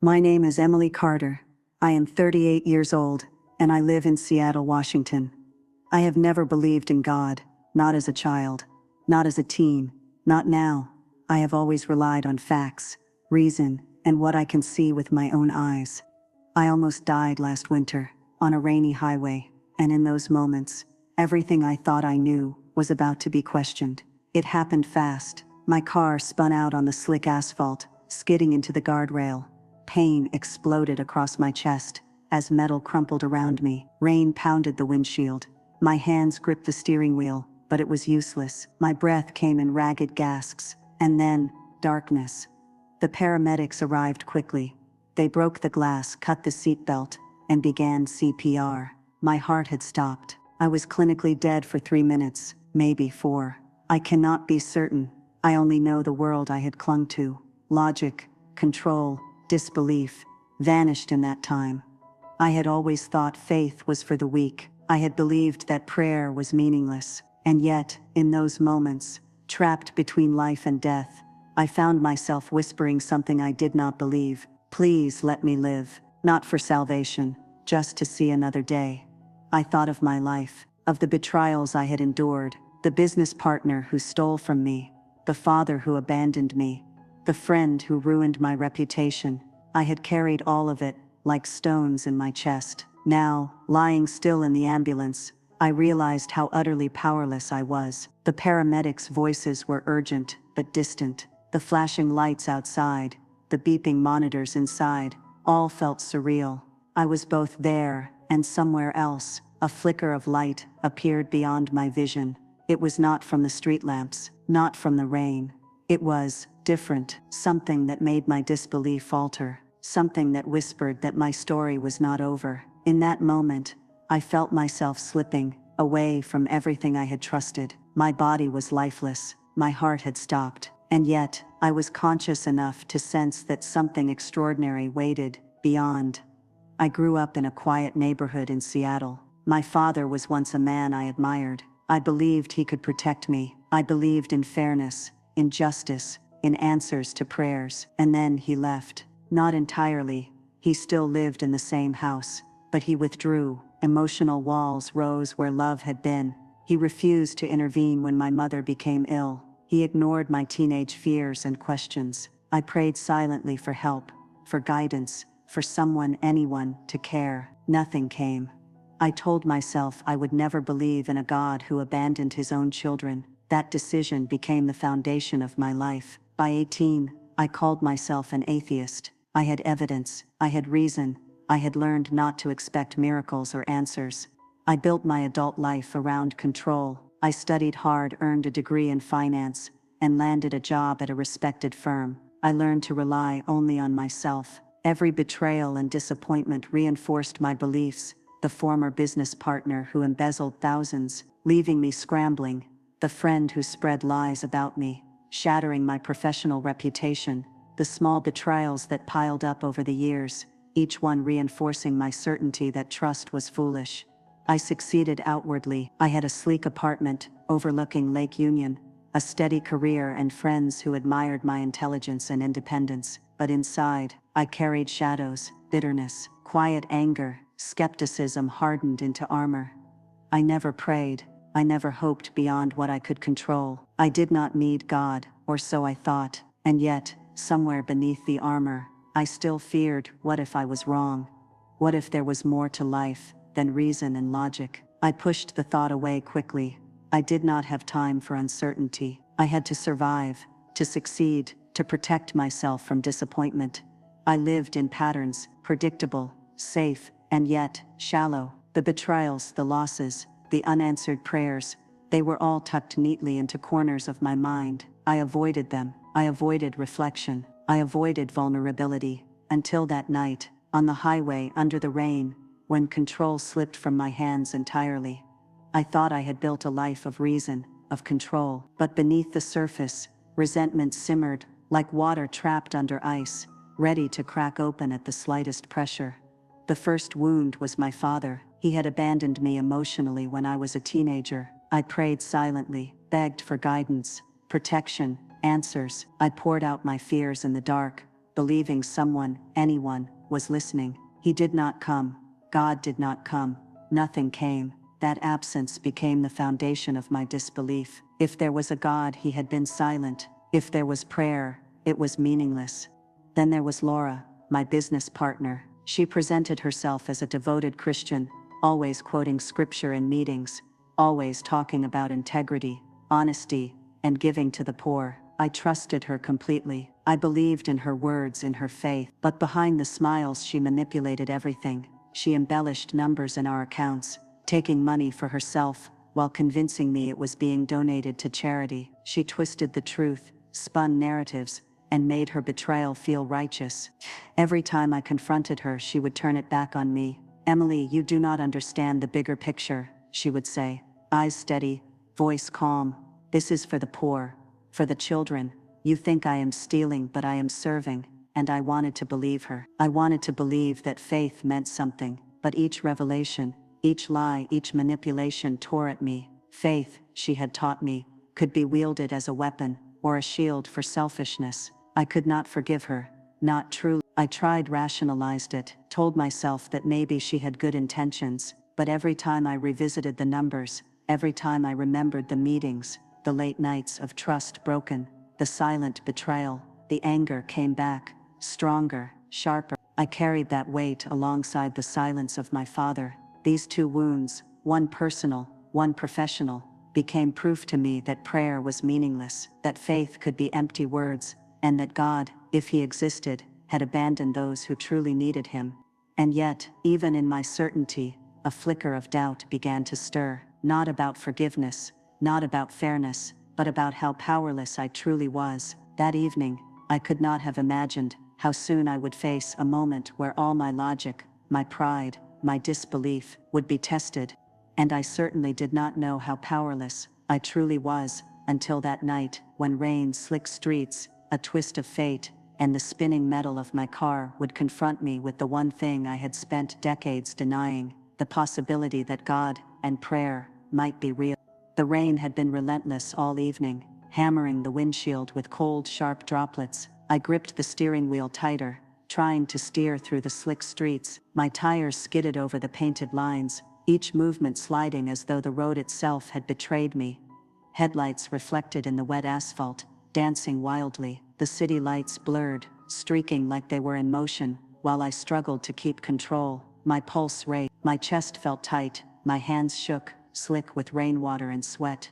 My name is Emily Carter. I am 38 years old, and I live in Seattle, Washington. I have never believed in God, not as a child, not as a teen, not now. I have always relied on facts, reason, and what I can see with my own eyes. I almost died last winter, on a rainy highway, and in those moments, everything I thought I knew was about to be questioned. It happened fast. My car spun out on the slick asphalt, skidding into the guardrail. Pain exploded across my chest as metal crumpled around me. Rain pounded the windshield. My hands gripped the steering wheel, but it was useless. My breath came in ragged gasps, and then, darkness. The paramedics arrived quickly. They broke the glass, cut the seatbelt, and began CPR. My heart had stopped. I was clinically dead for 3 minutes, maybe 4. I cannot be certain. I only know the world I had clung to. Logic, control, disbelief, vanished in that time. I had always thought faith was for the weak. I had believed that prayer was meaningless. And yet, in those moments, trapped between life and death, I found myself whispering something I did not believe. Please let me live, not for salvation, just to see another day. I thought of my life, of the betrayals I had endured, the business partner who stole from me, the father who abandoned me, the friend who ruined my reputation. I had carried all of it, like stones in my chest. Now, lying still in the ambulance, I realized how utterly powerless I was. The paramedics' voices were urgent, but distant. The flashing lights outside, the beeping monitors inside, all felt surreal. I was both there and somewhere else. A flicker of light appeared beyond my vision. It was not from the street lamps, not from the rain. It was different, something that made my disbelief falter, something that whispered that my story was not over. In that moment, I felt myself slipping away from everything I had trusted. My body was lifeless, my heart had stopped, and yet, I was conscious enough to sense that something extraordinary waited beyond. I grew up in a quiet neighborhood in Seattle. My father was once a man I admired. I believed he could protect me. I believed in fairness, in justice, in answers to prayers. And then he left. Not entirely. He still lived in the same house, but he withdrew. Emotional walls rose where love had been. He refused to intervene when my mother became ill. He ignored my teenage fears and questions. I prayed silently for help, for guidance, for someone, anyone, to care. Nothing came. I told myself I would never believe in a God who abandoned his own children. That decision became the foundation of my life. By 18, I called myself an atheist. I had evidence, I had reason, I had learned not to expect miracles or answers. I built my adult life around control. I studied hard, earned a degree in finance, and landed a job at a respected firm. I learned to rely only on myself. Every betrayal and disappointment reinforced my beliefs. The former business partner who embezzled thousands, leaving me scrambling. The friend who spread lies about me, shattering my professional reputation. The small betrayals that piled up over the years, each one reinforcing my certainty that trust was foolish. I succeeded outwardly. I had a sleek apartment overlooking Lake Union, a steady career and friends who admired my intelligence and independence. But inside, I carried shadows, bitterness, quiet anger, skepticism hardened into armor. I never prayed. I never hoped beyond what I could control. I did not need God, or so I thought. And yet, somewhere beneath the armor, I still feared, what if I was wrong? What if there was more to life than reason and logic? I pushed the thought away quickly. I did not have time for uncertainty. I had to survive, to succeed, to protect myself from disappointment. I lived in patterns, predictable, safe, and yet shallow. The betrayals, the losses, the unanswered prayers, they were all tucked neatly into corners of my mind. I avoided them. I avoided reflection. I avoided vulnerability, until that night, on the highway under the rain, when control slipped from my hands entirely. I thought I had built a life of reason, of control, but beneath the surface, resentment simmered, like water trapped under ice, ready to crack open at the slightest pressure. The first wound was my father. He had abandoned me emotionally when I was a teenager. I prayed silently, begged for guidance, protection, answers. I poured out my fears in the dark, believing someone, anyone, was listening. He did not come. God did not come. Nothing came. That absence became the foundation of my disbelief. If there was a God, he had been silent. If there was prayer, it was meaningless. Then there was Laura, my business partner. She presented herself as a devoted Christian, always quoting scripture in meetings, always talking about integrity, honesty, and giving to the poor. I trusted her completely. I believed in her words, in her faith. But behind the smiles, she manipulated everything. She embellished numbers in our accounts, taking money for herself, while convincing me it was being donated to charity. She twisted the truth, spun narratives, and made her betrayal feel righteous. Every time I confronted her, she would turn it back on me. "Emily, you do not understand the bigger picture," she would say, eyes steady, voice calm. "This is for the poor, for the children. You think I am stealing, but I am serving." And I wanted to believe her. I wanted to believe that faith meant something, but each revelation, each lie, each manipulation tore at me. Faith, she had taught me, could be wielded as a weapon, or a shield for selfishness. I could not forgive her, not truly. I tried, rationalized it, told myself that maybe she had good intentions, but every time I revisited the numbers, every time I remembered the meetings, the late nights of trust broken, the silent betrayal, the anger came back, stronger, sharper. I carried that weight alongside the silence of my father. These two wounds, one personal, one professional, became proof to me that prayer was meaningless, that faith could be empty words, and that God, if he existed, had abandoned those who truly needed him. And yet, even in my certainty, a flicker of doubt began to stir, not about forgiveness, not about fairness, but about how powerless I truly was. That evening, I could not have imagined how soon I would face a moment where all my logic, my pride, my disbelief would be tested. And I certainly did not know how powerless I truly was until that night, when rain, slick streets, a twist of fate, and the spinning metal of my car would confront me with the one thing I had spent decades denying, the possibility that God and prayer might be real. The rain had been relentless all evening, hammering the windshield with cold, sharp droplets. I gripped the steering wheel tighter, trying to steer through the slick streets. My tires skidded over the painted lines, each movement sliding as though the road itself had betrayed me. Headlights reflected in the wet asphalt, dancing wildly. The city lights blurred, streaking like they were in motion, while I struggled to keep control. My pulse raced, my chest felt tight, my hands shook, slick with rainwater and sweat.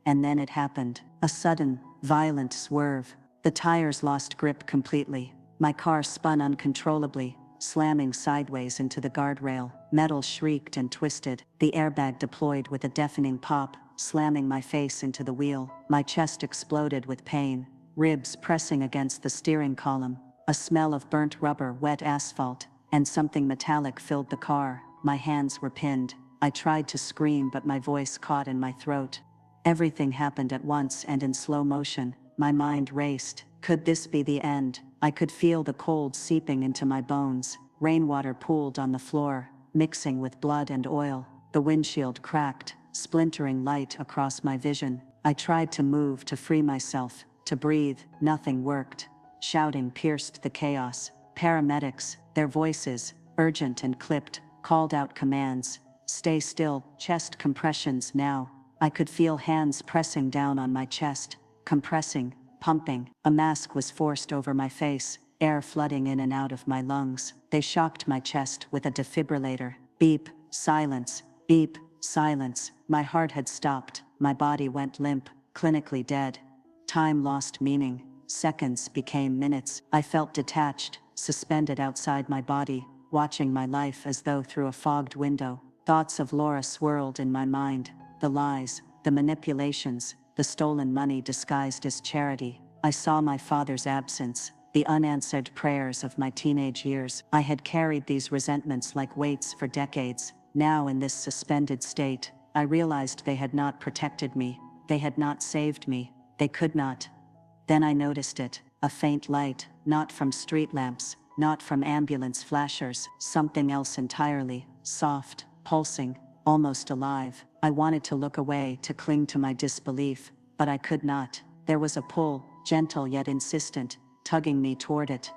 And then it happened. A sudden, violent swerve. The tires lost grip completely. My car spun uncontrollably, slamming sideways into the guardrail. Metal shrieked and twisted. The airbag deployed with a deafening pop, slamming my face into the wheel. My chest exploded with pain, ribs pressing against the steering column. A smell of burnt rubber, wet asphalt, and something metallic filled the car. My hands were pinned. I tried to scream, but my voice caught in my throat. Everything happened at once and in slow motion. My mind raced. Could this be the end? I could feel the cold seeping into my bones. Rainwater pooled on the floor, mixing with blood and oil. The windshield cracked, splintering light across my vision. I tried to move, to free myself, to breathe. Nothing worked. Shouting pierced the chaos. Paramedics, their voices, urgent and clipped, called out commands. Stay still, chest compressions now. I could feel hands pressing down on my chest, compressing, pumping. A mask was forced over my face, air flooding in and out of my lungs. They shocked my chest with a defibrillator. Beep, silence, beep, silence. My heart had stopped, my body went limp, clinically dead. Time lost meaning, seconds became minutes. I felt detached, suspended outside my body, watching my life as though through a fogged window. Thoughts of Laura swirled in my mind, the lies, the manipulations, the stolen money disguised as charity. I saw my father's absence, the unanswered prayers of my teenage years. I had carried these resentments like weights for decades. Now, in this suspended state, I realized they had not protected me, they had not saved me, they could not. Then I noticed it, a faint light, not from street lamps, not from ambulance flashers, something else entirely, soft, pulsing, almost alive. I wanted to look away, to cling to my disbelief, but I could not. There was a pull, gentle yet insistent, tugging me toward it.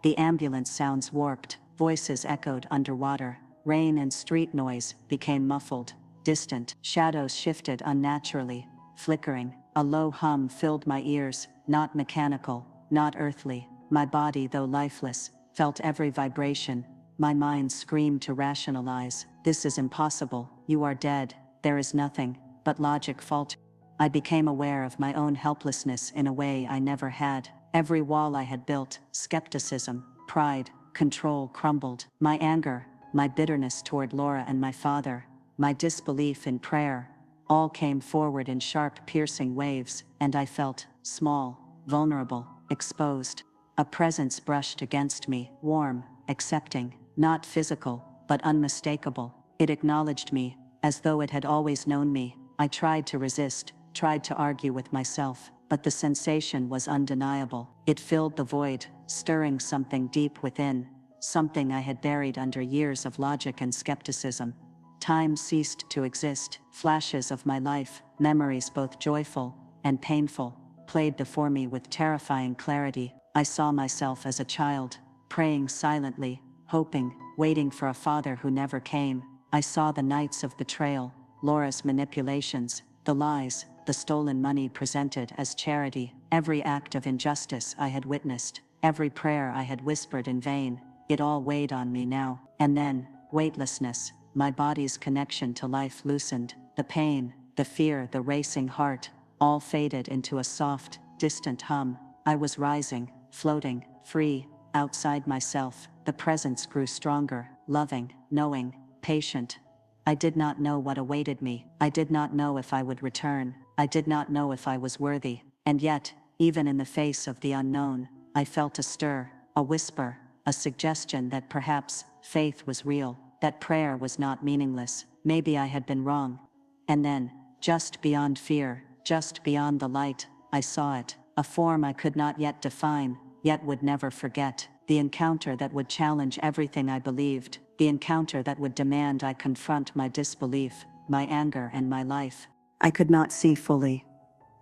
The ambulance sounds warped, voices echoed underwater, rain and street noise became muffled, distant, shadows shifted unnaturally, flickering. A low hum filled my ears, not mechanical, not earthly. My body, though lifeless, felt every vibration. My mind screamed to rationalize. This is impossible. You are dead. There is nothing. But logic faltered. I became aware of my own helplessness in a way I never had. Every wall I had built, skepticism, pride, control crumbled. My anger, my bitterness toward Laura and my father, my disbelief in prayer, all came forward in sharp, piercing waves, and I felt small, vulnerable, exposed. A presence brushed against me, warm, accepting, not physical, but unmistakable. It acknowledged me, as though it had always known me. I tried to resist, tried to argue with myself, but the sensation was undeniable. It filled the void, stirring something deep within, something I had buried under years of logic and skepticism. Time ceased to exist. Flashes of my life, memories both joyful and painful, played before me with terrifying clarity. I saw myself as a child, praying silently, hoping, waiting for a father who never came. I saw the nights of betrayal, Laura's manipulations, the lies, the stolen money presented as charity, every act of injustice I had witnessed, every prayer I had whispered in vain. It all weighed on me now. And then, weightlessness, my body's connection to life loosened. The pain, the fear, the racing heart, all faded into a soft, distant hum. I was rising, floating, free, outside myself. The presence grew stronger, loving, knowing, patient. I did not know what awaited me. I did not know if I would return. I did not know if I was worthy. And yet, even in the face of the unknown, I felt a stir, a whisper, a suggestion that perhaps faith was real, that prayer was not meaningless. Maybe I had been wrong. And then, just beyond fear, just beyond the light, I saw it, a form I could not yet define, yet would never forget. The encounter that would challenge everything I believed, the encounter that would demand I confront my disbelief, my anger and my life. I could not see fully.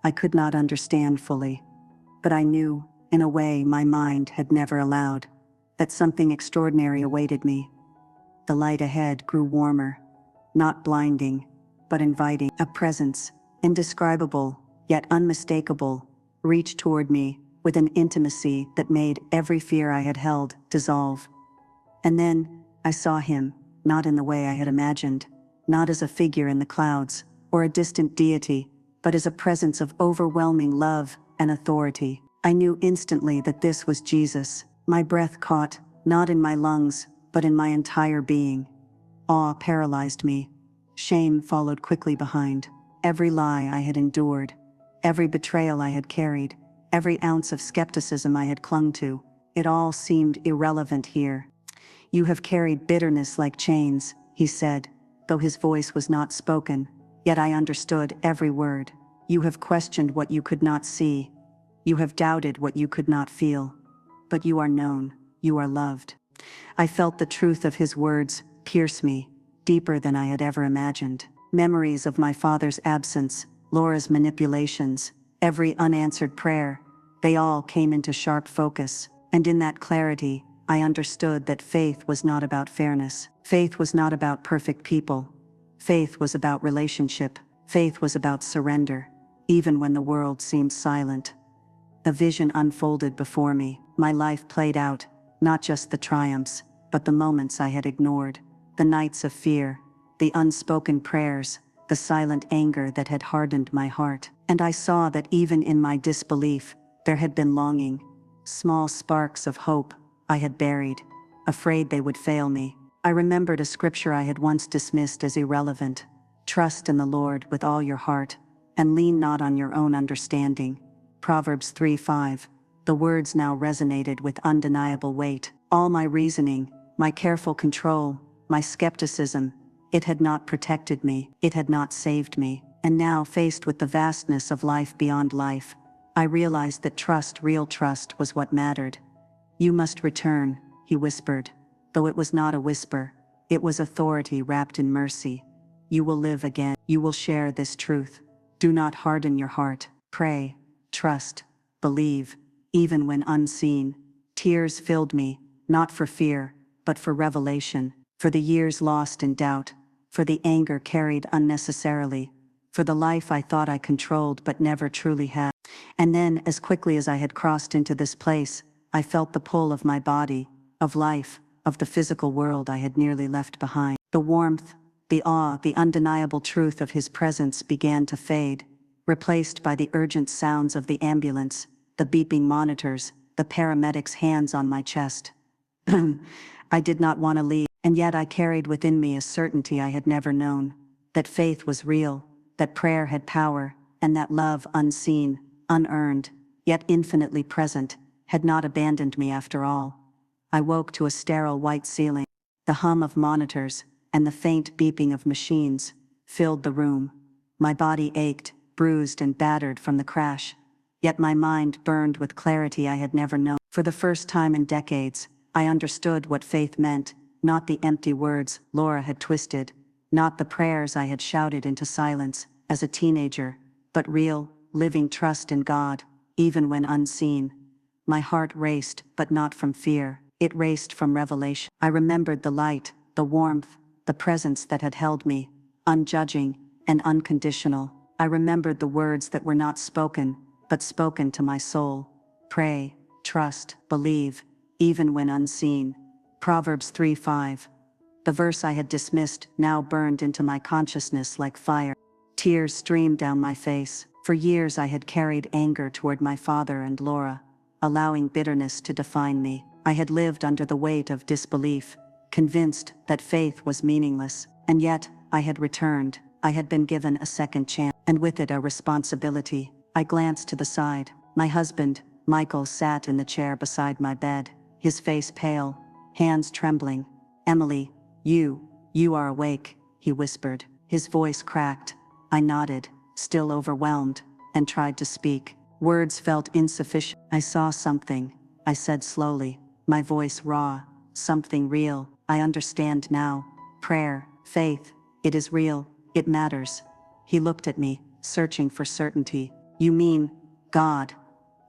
I could not understand fully. But I knew, in a way my mind had never allowed, that something extraordinary awaited me. The light ahead grew warmer, not blinding, but inviting. A presence, indescribable, yet unmistakable, reached toward me with an intimacy that made every fear I had held dissolve. And then, I saw him, not in the way I had imagined, not as a figure in the clouds, or a distant deity, but as a presence of overwhelming love and authority. I knew instantly that this was Jesus. My breath caught, not in my lungs, but in my entire being. Awe paralyzed me. Shame followed quickly behind. Every lie I had endured, every betrayal I had carried, every ounce of skepticism I had clung to, it all seemed irrelevant here. You have carried bitterness like chains, he said, though his voice was not spoken, yet I understood every word. You have questioned what you could not see. You have doubted what you could not feel. But you are known, you are loved. I felt the truth of his words pierce me, deeper than I had ever imagined. Memories of my father's absence, Laura's manipulations, every unanswered prayer, they all came into sharp focus. And in that clarity, I understood that faith was not about fairness. Faith was not about perfect people. Faith was about relationship. Faith was about surrender, even when the world seemed silent. A vision unfolded before me. My life played out, not just the triumphs, but the moments I had ignored, the nights of fear, the unspoken prayers, the silent anger that had hardened my heart. And I saw that even in my disbelief, there had been longing, small sparks of hope I had buried, afraid they would fail me. I remembered a scripture I had once dismissed as irrelevant. Trust in the Lord with all your heart, and lean not on your own understanding. Proverbs 3:5. The words now resonated with undeniable weight. All my reasoning, my careful control, my skepticism, it had not protected me, it had not saved me. And now, faced with the vastness of life beyond life, I realized that trust, real trust, was what mattered. You must return, he whispered. Though it was not a whisper, it was authority wrapped in mercy. You will live again. You will share this truth. Do not harden your heart. Pray, trust, believe, even when unseen. Tears filled me, not for fear, but for revelation, for the years lost in doubt, for the anger carried unnecessarily, for the life I thought I controlled but never truly had. And then, as quickly as I had crossed into this place, I felt the pull of my body, of life, of the physical world I had nearly left behind. The warmth, the awe, the undeniable truth of his presence began to fade, replaced by the urgent sounds of the ambulance, the beeping monitors, the paramedics' hands on my chest. I did not want to leave, and yet I carried within me a certainty I had never known, that faith was real, that prayer had power, and that love, unseen, unearned, yet infinitely present, had not abandoned me after all. I woke to a sterile white ceiling. The hum of monitors, and the faint beeping of machines, filled the room. My body ached, bruised and battered from the crash, yet my mind burned with clarity I had never known. For the first time in decades, I understood what faith meant, not the empty words Laura had twisted, not the prayers I had shouted into silence as a teenager, but real, living trust in God, even when unseen. My heart raced, but not from fear. It raced from revelation. I remembered the light, the warmth, the presence that had held me, unjudging and unconditional. I remembered the words that were not spoken, but spoken to my soul. Pray, trust, believe, even when unseen. Proverbs 3:5. The verse I had dismissed now burned into my consciousness like fire. Tears streamed down my face. For years I had carried anger toward my father and Laura, allowing bitterness to define me. I had lived under the weight of disbelief, convinced that faith was meaningless, and yet I had returned. I had been given a second chance, and with it a responsibility. I glanced to the side. My husband, Michael, sat in the chair beside my bed, his face pale, hands trembling. "Emily, you are awake," he whispered. His voice cracked. I nodded, still overwhelmed, and tried to speak. Words felt insufficient. "I saw something," I said slowly, my voice raw. "Something real. I understand now. Prayer, faith, it is real, it matters." He looked at me, searching for certainty. "You mean God?"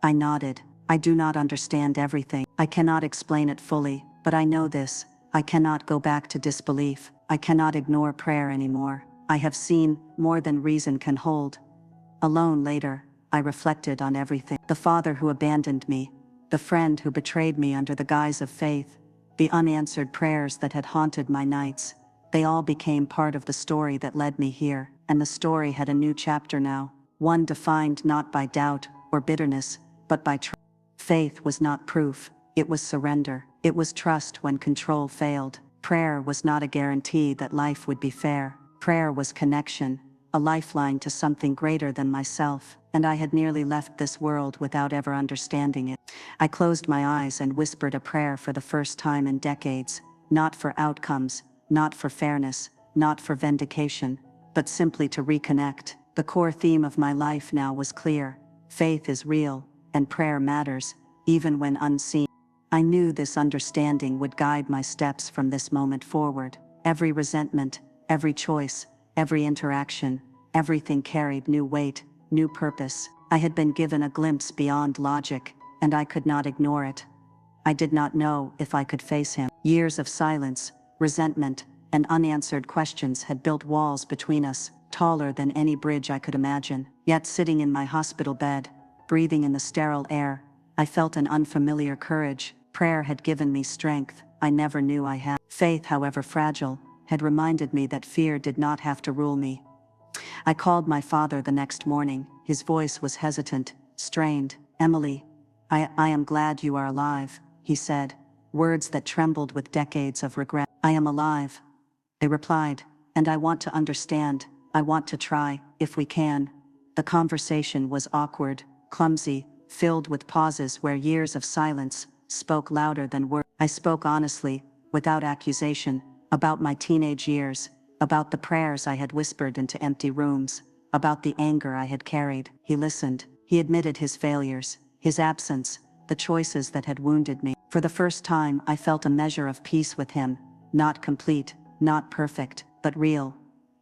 I nodded. "I do not understand everything. I cannot explain it fully, but I know this. I cannot go back to disbelief. I cannot ignore prayer anymore. I have seen more than reason can hold." Alone later, I reflected on everything. The father who abandoned me, the friend who betrayed me under the guise of faith, the unanswered prayers that had haunted my nights. They all became part of the story that led me here, and the story had a new chapter now, one defined not by doubt or bitterness, but by trust. Faith was not proof, it was surrender. It was trust when control failed. Prayer was not a guarantee that life would be fair. Prayer was connection, a lifeline to something greater than myself, and I had nearly left this world without ever understanding it. I closed my eyes and whispered a prayer for the first time in decades, not for outcomes, not for fairness, not for vindication, but simply to reconnect. The core theme of my life now was clear. Faith is real, and prayer matters, even when unseen. I knew this understanding would guide my steps from this moment forward. Every resentment, every choice, every interaction, everything carried new weight, new purpose. I had been given a glimpse beyond logic, and I could not ignore it. I did not know if I could face him. Years of silence, resentment, and unanswered questions had built walls between us, taller than any bridge I could imagine. Yet sitting in my hospital bed, breathing in the sterile air, I felt an unfamiliar courage. Prayer had given me strength I never knew I had. Faith, however fragile, had reminded me that fear did not have to rule me. I called my father the next morning. His voice was hesitant, strained. "Emily, I am glad you are alive," he said, words that trembled with decades of regret. "I am alive," I replied, "and I want to understand. I want to try, if we can." The conversation was awkward, clumsy, filled with pauses where years of silence spoke louder than words. I spoke honestly, without accusation, about my teenage years, about the prayers I had whispered into empty rooms, about the anger I had carried. He listened. He admitted his failures, his absence, the choices that had wounded me. For the first time, I felt a measure of peace with him, not complete, not perfect, but real.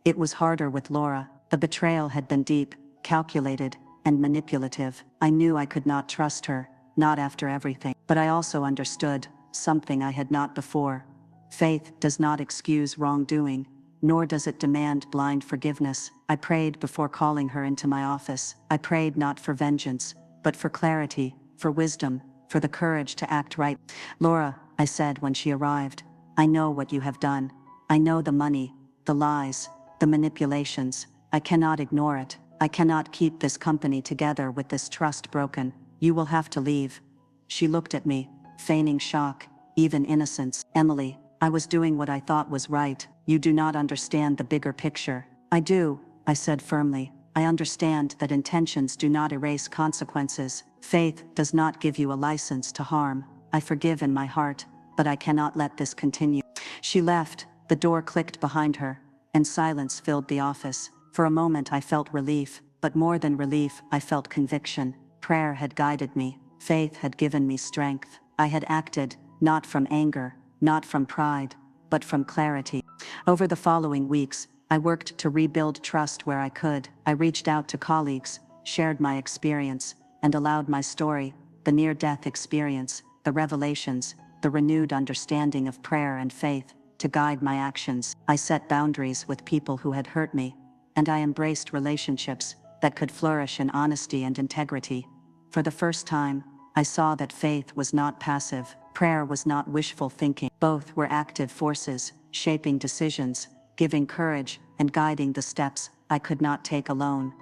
It was harder with Laura. The betrayal had been deep, calculated, and manipulative. I knew I could not trust her, not after everything. But I also understood something I had not before. Faith does not excuse wrongdoing, nor does it demand blind forgiveness. I prayed before calling her into my office. I prayed not for vengeance, but for clarity, for wisdom, for the courage to act right. "Laura," I said when she arrived, "I know what you have done. I know the money, the lies, the manipulations. I cannot ignore it. I cannot keep this company together with this trust broken. You will have to leave." She looked at me, feigning shock, even innocence. "Emily, I was doing what I thought was right. You do not understand the bigger picture." "I do," I said firmly. "I understand that intentions do not erase consequences. Faith does not give you a license to harm. I forgive in my heart, but I cannot let this continue." She left, the door clicked behind her, and silence filled the office. For a moment I felt relief, but more than relief, I felt conviction. Prayer had guided me. Faith had given me strength. I had acted, not from anger, not from pride, but from clarity. Over the following weeks, I worked to rebuild trust where I could. I reached out to colleagues, shared my experience, and allowed my story, the near-death experience, the revelations, the renewed understanding of prayer and faith, to guide my actions. I set boundaries with people who had hurt me, and I embraced relationships that could flourish in honesty and integrity. For the first time, I saw that faith was not passive, prayer was not wishful thinking. Both were active forces, shaping decisions, giving courage, and guiding the steps I could not take alone.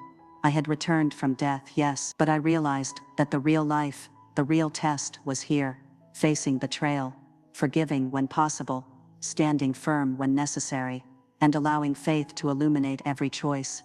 I had returned from death, yes, but I realized that the real life, the real test, was here, facing betrayal, forgiving when possible, standing firm when necessary, and allowing faith to illuminate every choice.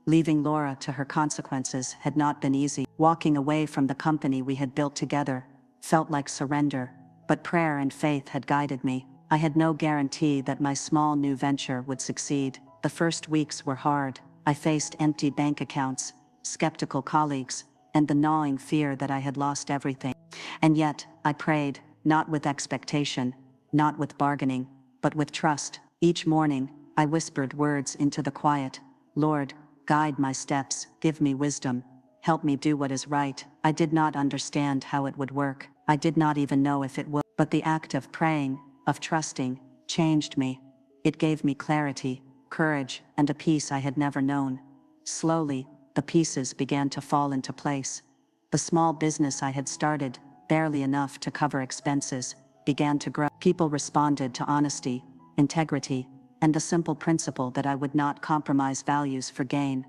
Leaving Laura to her consequences had not been easy. Walking away from the company we had built together felt like surrender, but prayer and faith had guided me. I had no guarantee that my small new venture would succeed. The first weeks were hard. I faced empty bank accounts, skeptical colleagues, and the gnawing fear that I had lost everything. And yet, I prayed, not with expectation, not with bargaining, but with trust. Each morning, I whispered words into the quiet. "Lord, guide my steps, give me wisdom, help me do what is right." I did not understand how it would work. I did not even know if it would. But the act of praying, of trusting, changed me. It gave me clarity, courage, and a peace I had never known. Slowly, the pieces began to fall into place. The small business I had started, barely enough to cover expenses, began to grow. People responded to honesty, integrity, and the simple principle that I would not compromise values for gain.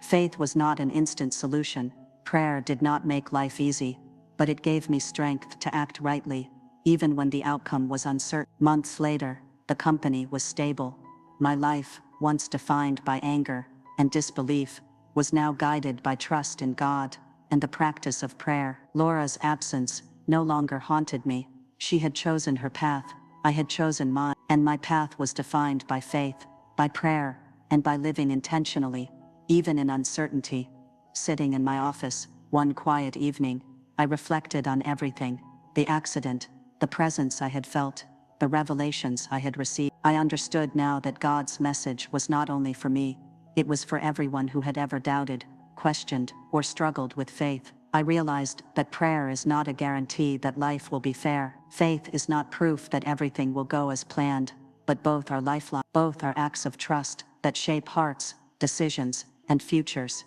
Faith was not an instant solution. Prayer did not make life easy, but it gave me strength to act rightly, even when the outcome was uncertain. Months later, the company was stable. My life, once defined by anger and disbelief, was now guided by trust in God and the practice of prayer. Laura's absence no longer haunted me. She had chosen her path, I had chosen mine, and my path was defined by faith, by prayer, and by living intentionally, even in uncertainty. Sitting in my office, one quiet evening, I reflected on everything: the accident, the presence I had felt, the revelations I had received. I understood now that God's message was not only for me, it was for everyone who had ever doubted, questioned, or struggled with faith. I realized that prayer is not a guarantee that life will be fair. Faith is not proof that everything will go as planned, but both are lifeline. Both are acts of trust that shape hearts, decisions, and futures.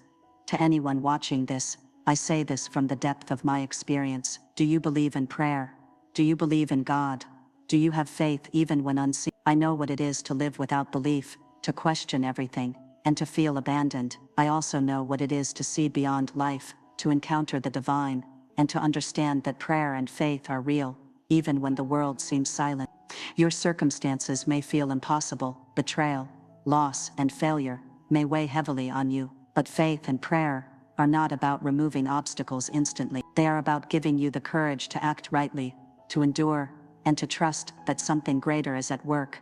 To anyone watching this, I say this from the depth of my experience. Do you believe in prayer? Do you believe in God? Do you have faith even when unseen? I know what it is to live without belief, to question everything, and to feel abandoned. I also know what it is to see beyond life, to encounter the divine, and to understand that prayer and faith are real, even when the world seems silent. Your circumstances may feel impossible. Betrayal, loss, and failure may weigh heavily on you, but faith and prayer are not about removing obstacles instantly. They are about giving you the courage to act rightly, to endure, and to trust that something greater is at work.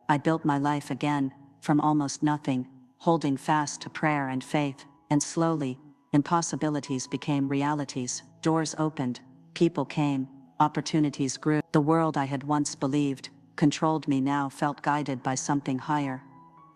I built my life again, from almost nothing, holding fast to prayer and faith, and slowly, impossibilities became realities. Doors opened, people came, opportunities grew. The world I had once believed controlled me now felt guided by something higher.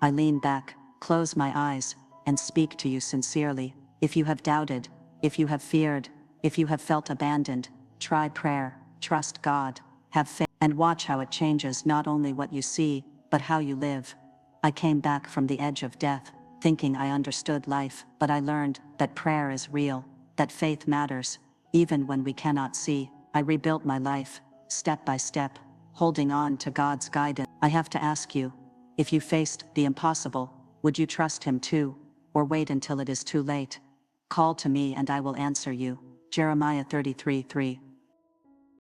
I lean back, close my eyes, and speak to you sincerely. If you have doubted, if you have feared, if you have felt abandoned, Try prayer, trust God, have faith, and watch how it changes not only what you see, but how you live. I came back from the edge of death, thinking I understood life, but I learned that prayer is real, that faith matters, even when we cannot see. I rebuilt my life, step by step, holding on to God's guidance. I have to ask you, if you faced the impossible, would you trust Him too, or wait until it is too late? Call to me and I will answer you. Jeremiah 33:3.